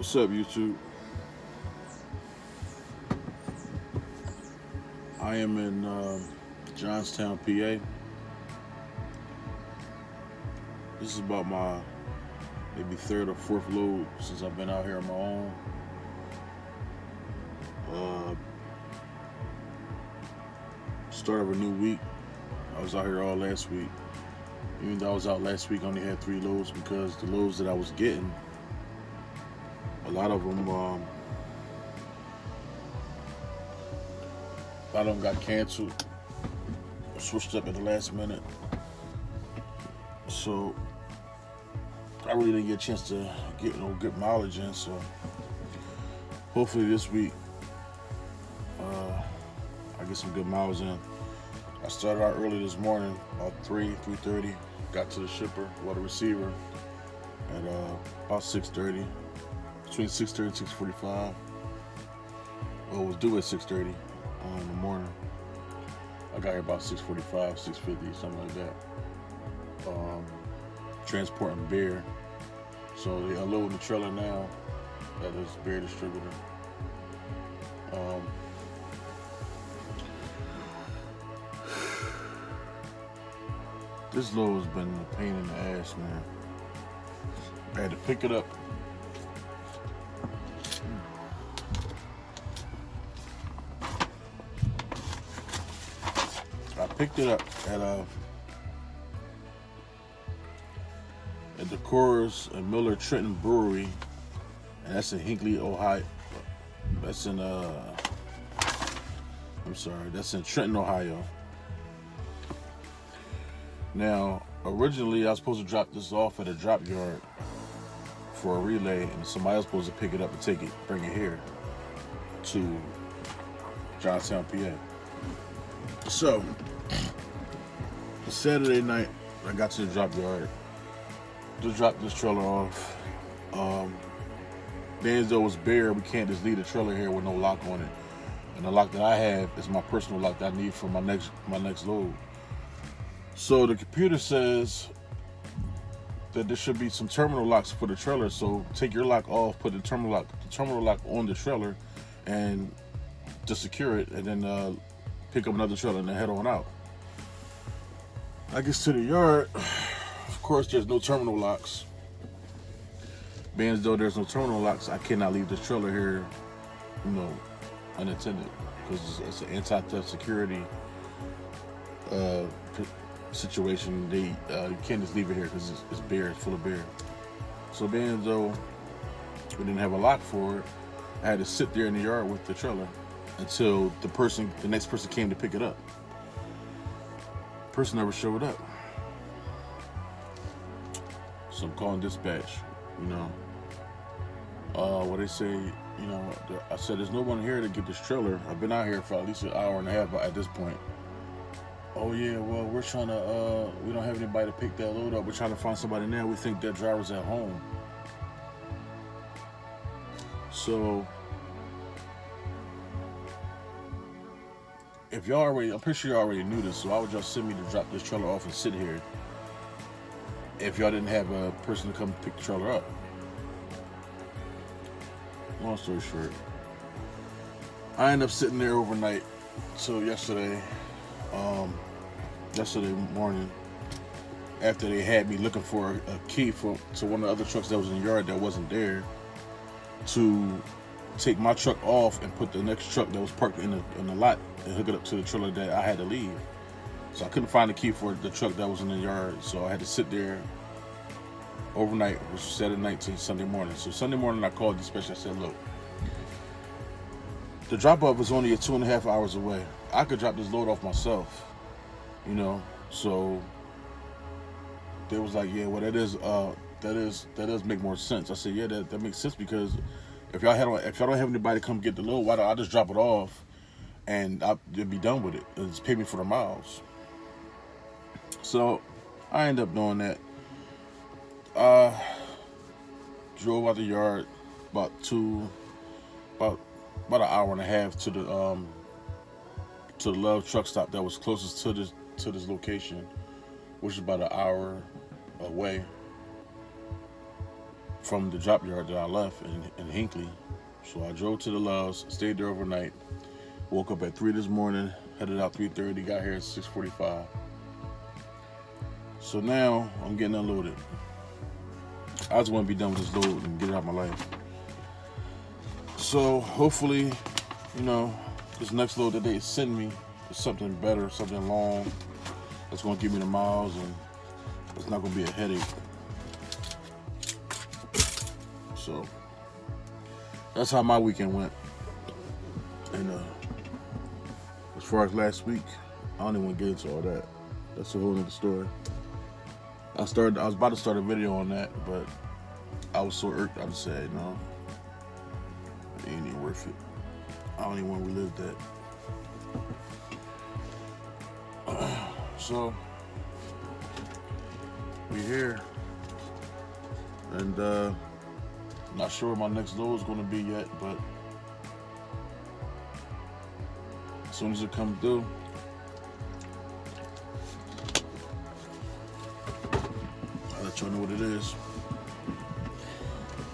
What's up, YouTube? I am in Johnstown, PA. This is about my maybe third or fourth load since I've been out here on my own. Uh, Start of a new week. I was out here all last week. Even though I was out last week, I only had 3 loads because the loads that I was getting, a lot of them got canceled, switched up at the last minute. So I really didn't get a chance to get no good mileage in. So hopefully this week I get some good miles in. I started out early this morning, about 3:30. Got to the shipper, the receiver, at about 6:30. Between 6:30 and 6:45. Well, it was due at 6:30 in the morning. I got here about 6:45, 6:50, something like that. Transporting beer. So they unloading the trailer now at this beer distributor. This load has been a pain in the ass, man. I had to pick it up. I picked it up at the Coors and Miller Trenton Brewery, and that's in Hinckley, Ohio. That's in that's in Trenton, Ohio. Now, originally I was supposed to drop this off at a drop yard for a relay, and somebody else was supposed to pick it up and bring it here to Johnstown, PA. So, Saturday night, I got to the drop yard to drop this trailer off. Being though it's bare, we can't just leave the trailer here with no lock on it. And the lock that I have is my personal lock that I need for my next load. So the computer says that there should be some terminal locks for the trailer. So take your lock off, put the terminal lock on the trailer, and to secure it, and then pick up another trailer and then head on out. I get to the yard. Of course, there's no terminal locks. Being as though there's no terminal locks, I cannot leave this trailer here, unattended, because it's an anti-theft security situation. You can't just leave it here because it's bare, it's full of beer. So being as though we didn't have a lock for it, I had to sit there in the yard with the trailer until the next person came to pick it up. Person never showed up. So I'm calling dispatch, what they say, I said, there's no one here to get this trailer. I've been out here for at least an hour and a half at this point. Oh yeah, well, we're trying to, we don't have anybody to pick that load up. We're trying to find somebody now. We think that driver's at home. So, I'm pretty sure you already knew this, so why would y'all send me to drop this trailer off and sit here if y'all didn't have a person to come pick the trailer up? Long story short, I ended up sitting there overnight till yesterday morning, after they had me looking for a key to one of the other trucks that was in the yard that wasn't there, to take my truck off and put the next truck that was parked in the lot and hook it up to the trailer that I had to leave. So I couldn't find the key for the truck that was in the yard, so I had to sit there overnight, which was Saturday night to Sunday morning. So Sunday morning I called dispatch. I said, look, the drop-off is only 2.5 hours away. I could drop this load off myself, so they was like, yeah, well, that does make more sense. I said, yeah, that makes sense, because if y'all don't have anybody to come get the load, why don't I just drop it off and you'll be done with it and just pay me for the miles? So I ended up doing that. Drove out the yard about an hour and a half to the Love truck stop that was closest to this location, which is about an hour away from the drop yard that I left in Hinckley. So I drove to the Loves, stayed there overnight, woke up at 3 this morning, headed out 3:30, got here at 6:45. So now I'm getting unloaded. I just want to be done with this load and get it out of my life. So hopefully, this next load that they send me is something better, something long that's going to give me the miles and it's not going to be a headache. So that's how my weekend went. And as far as last week, I don't even want to get into all that. That's a whole other story. I was about to start a video on that, but I was so irked. I just said, no, it ain't even worth it. I don't even want to relive that. So we here, and not sure what my next load is going to be yet, but as soon as it comes through, I'll let y'all know what it is.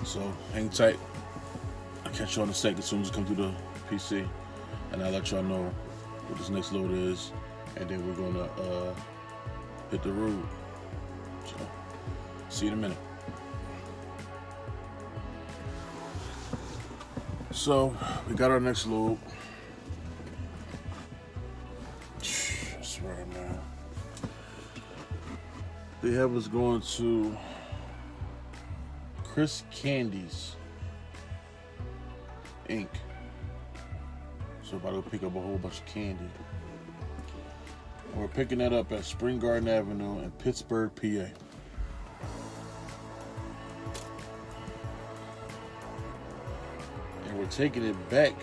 So hang tight. I'll catch y'all in a sec as soon as it comes through the PC, and I'll let y'all know what this next load is, and then we're gonna hit the road. So see you in a minute. So we got our next load. I swear, man. They have us going to Chris Candies Inc. So about to pick up a whole bunch of candy. We're picking that up at Spring Garden Avenue in Pittsburgh, PA. And we're taking it back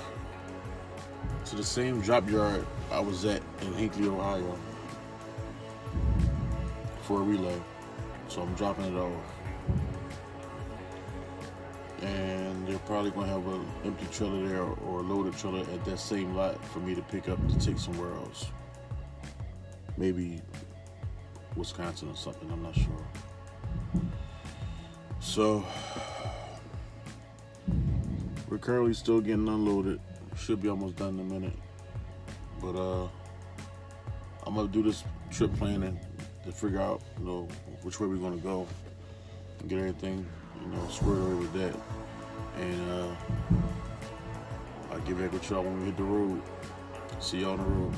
to the same drop yard I was at in Hinckley, Ohio for a relay. So I'm dropping it off. And they're probably going to have an empty trailer there or a loaded trailer at that same lot for me to pick up to take somewhere else. Maybe Wisconsin or something, I'm not sure. So we're currently still getting unloaded. Should be almost done in a minute. But I'm gonna do this trip planning to figure out, which way we're gonna go and get everything, squared away with that. And I'll get back with y'all when we hit the road. See y'all on the road.